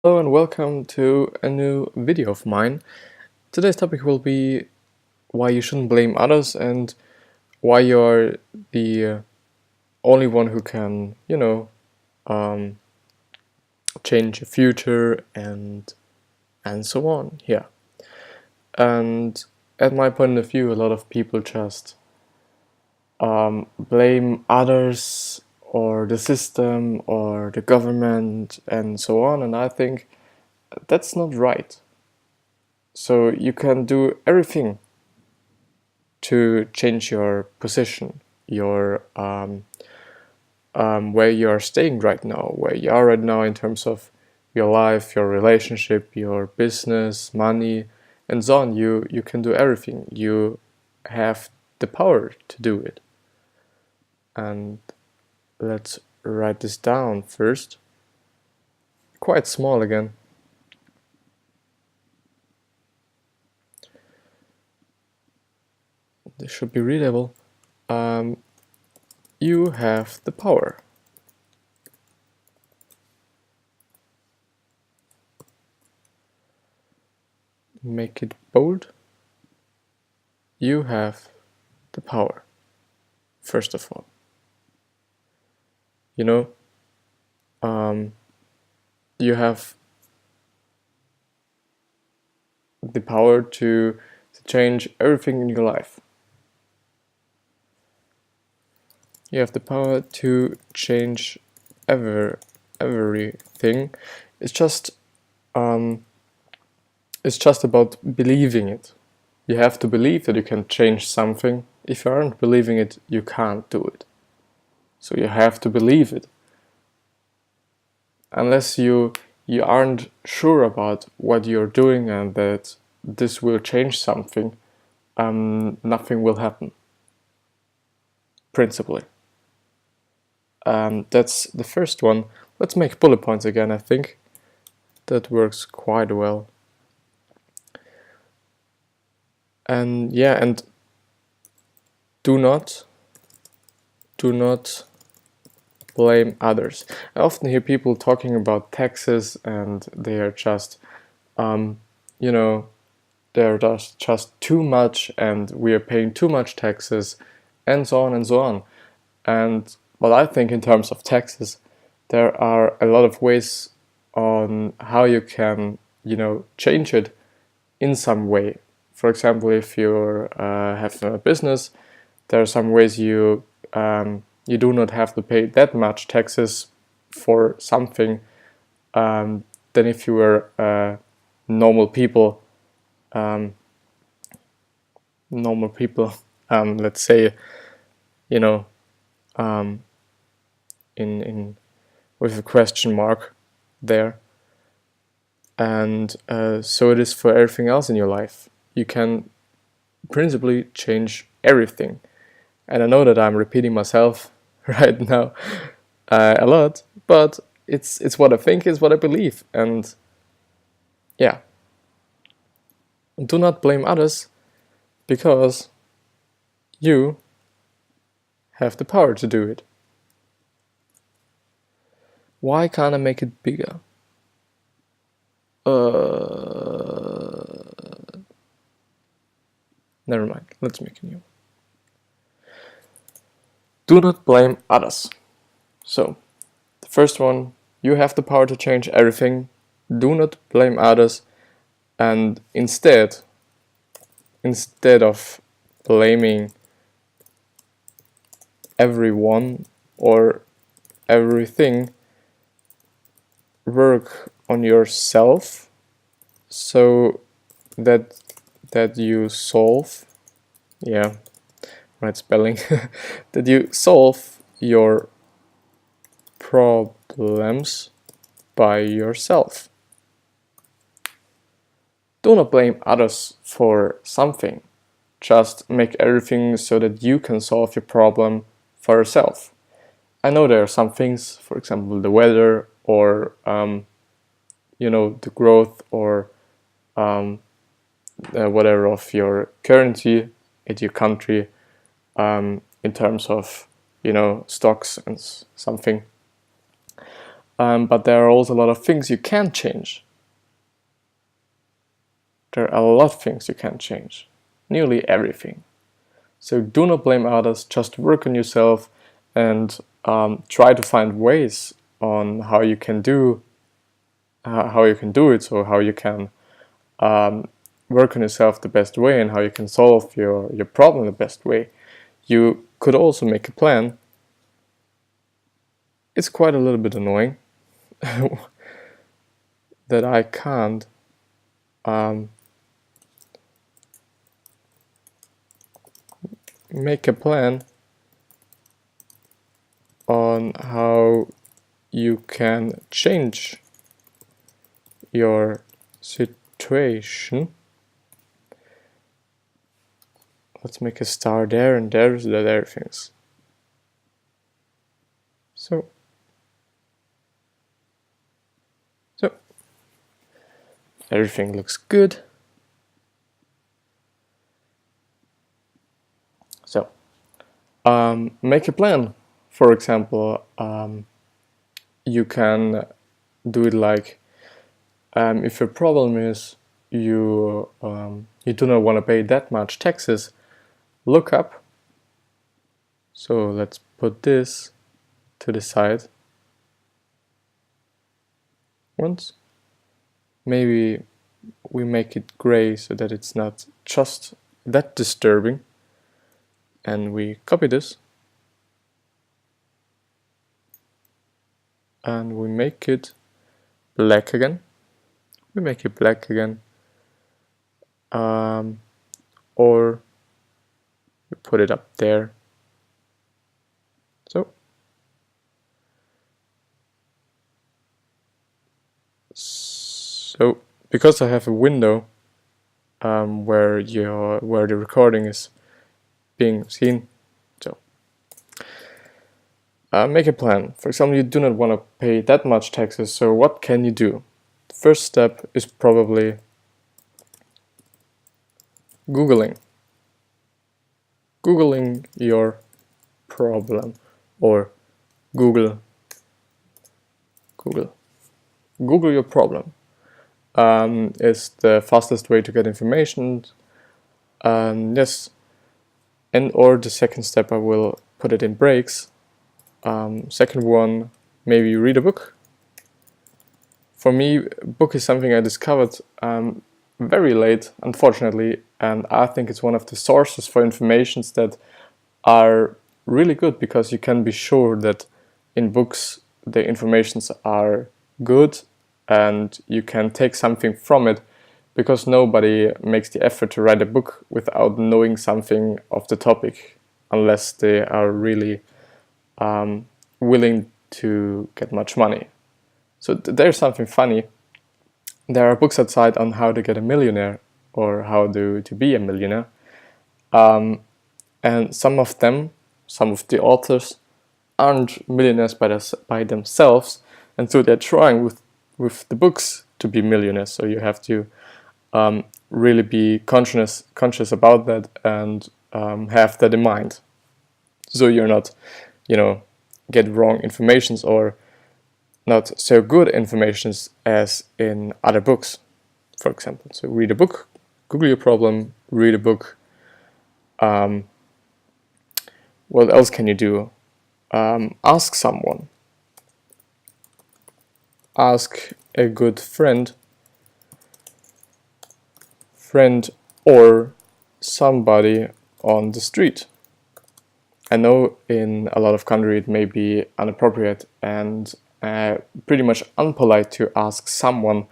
Hello and welcome to a new video of mine. Today's topic will be why you shouldn't blame others and why you're the only one who can, um, change your future and so on. Yeah. And at my point of view, a lot of people just blame others or the system or the government and so on, and I think that's not right. So you can do everything to change your position, your where you are staying right now, where you are right now in terms of your life, your relationship, your business, money, and so on. You can do everything. You have the power to do it. And let's write this down first. Quite small again. This should be readable. You have the power. Make it bold. You have the power, first of all. You know, you have the power to change everything in your life. You have the power to change everything. It's just about believing it. You have to believe that you can change something. If you aren't believing it, you can't do it. So you have to believe it. Unless you aren't sure about what you're doing and that this will change something, nothing will happen. Principally. That's the first one. Let's make bullet points again, I think. That works quite well. And yeah, and do not blame others. I often hear people talking about taxes and they are just, they're just too much and we are paying too much taxes and so on and so on. And well, I think in terms of taxes, there are a lot of ways on how you can, change it in some way. For example, if you have a business, there are some ways you do not have to pay that much taxes for something than if you were normal people. Let's say, in with a question mark there. And so it is for everything else in your life. You can principally change everything. And I know that I'm repeating myself right now a lot, but it's what I think, it's what I believe. And yeah, do not blame others because you have the power to do it. Why can't I make it bigger? Never mind, let's make a new. Do not blame others. So, the first one, you have the power to change everything. Do not blame others, and instead of blaming everyone or everything, work on yourself so that you solve, yeah, right spelling, that you solve your problems by yourself. Do not blame others for something. Just make everything so that you can solve your problem for yourself. I know there are some things, for example, the weather or the growth or whatever of your currency at your country in terms of stocks and something. but there are also a lot of things you can change. There are a lot of things you can change, nearly everything. So do not blame others, just work on yourself and try to find ways on how you can do it, so how you can work on yourself the best way and how you can solve your problem the best way. You could also make a plan. It's quite a little bit annoying that I can't make a plan on how you can change your situation. Let's make a star there, and there's the other things. So everything looks good. So make a plan. For example, you can do it like, if your problem is you do not want to pay that much taxes, look up. So let's put this to the side once. Maybe we make it gray so that it's not just that disturbing, and we copy this and we make it black again. We make it black again, or we put it up there. So because I have a window where the recording is being seen, so make a plan. For example, you do not want to pay that much taxes, so what can you do? The first step is probably Googling your problem, or Google your problem. Is the fastest way to get information. Yes, and or the second step, I will put it in breaks. Second one, maybe read a book. For me, a book is something I discovered very late, unfortunately, and I think it's one of the sources for informations that are really good, because you can be sure that in books the informations are good and you can take something from it, because nobody makes the effort to write a book without knowing something of the topic, unless they are really willing to get much money. So there's something funny. There are books outside on how to get a millionaire or how to be a millionaire, and some of the authors aren't millionaires by themselves, and so they're trying with the books to be millionaires. So you have to really be conscious about that, and have that in mind, so you're not, get wrong informations or not so good informations as in other books, for example. So read a book, Google your problem, read a book. What else can you do? Ask someone. Ask a good friend or somebody on the street. I know in a lot of countries it may be inappropriate and pretty much unpolite to ask someone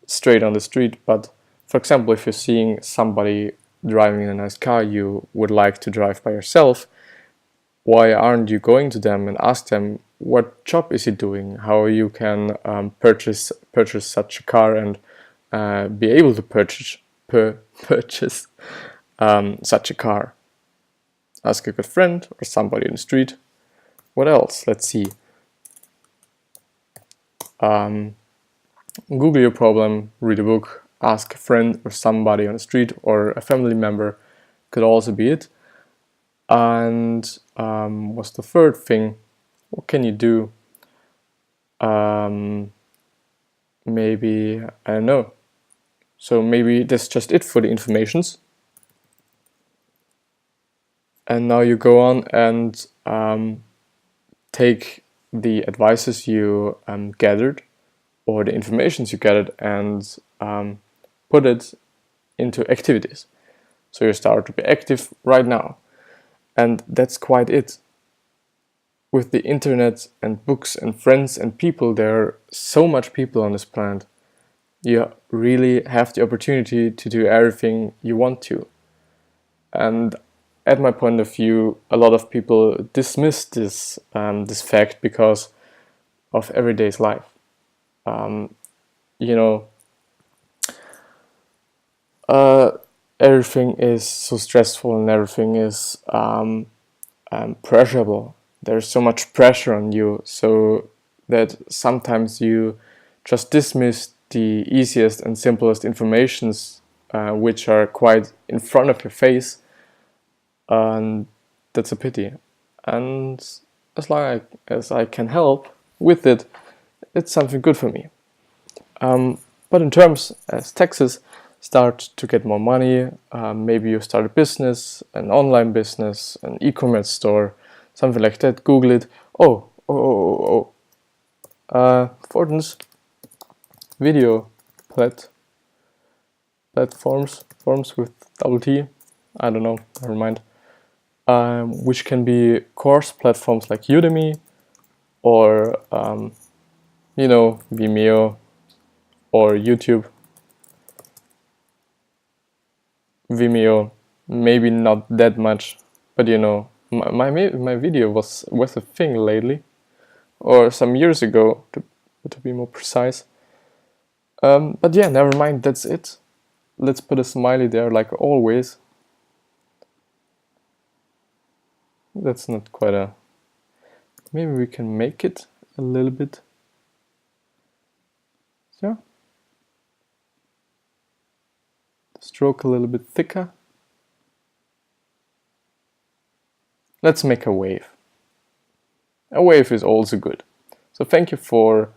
straight on the street, but for example, if you're seeing somebody driving in a nice car you would like to drive by yourself, why aren't you going to them and ask them what job is he doing, how you can purchase such a car and be able to purchase such a car. Ask a good friend or somebody in the street. What else? Let's see. Google your problem, read a book, ask a friend or somebody on the street, or a family member could also be it. And what's the third thing? What can you do? Maybe, I don't know. So maybe that's just it for the informations. And now you go on and take the advices you gathered, or the informations you gathered, and put it into activities. So you start to be active right now. And that's quite it. With the internet and books and friends and people, there are so much people on this planet. You really have the opportunity to do everything you want to. And at my point of view, a lot of people dismiss this fact because of everyday's life. You know, everything is so stressful and everything is pressurable. There's so much pressure on you, so that sometimes you just dismiss the easiest and simplest informations, which are quite in front of your face, and that's a pity. And as long as I can help with it, it's something good for me. But in terms as taxes start to get more money, maybe you start a business, an online business, an e-commerce store, something like that. Google it. Fortn's video platforms, forms with double T. I don't know. Never mind. Which can be course platforms like Udemy, or Vimeo, or YouTube. Vimeo, maybe not that much, but my video was a thing lately, or some years ago, to be more precise. But yeah, never mind, that's it. Let's put a smiley there like always. That's not quite a... Maybe we can make it a little bit. Yeah. Stroke a little bit thicker. Let's make a wave. A wave is also good. So thank you for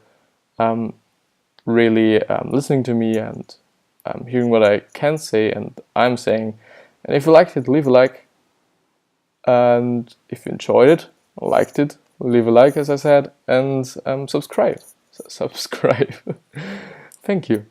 really listening to me and hearing what I can say and I'm saying. And if you liked it, leave a like. And if you enjoyed it, liked it, leave a like, as I said, and subscribe. Subscribe. Thank you.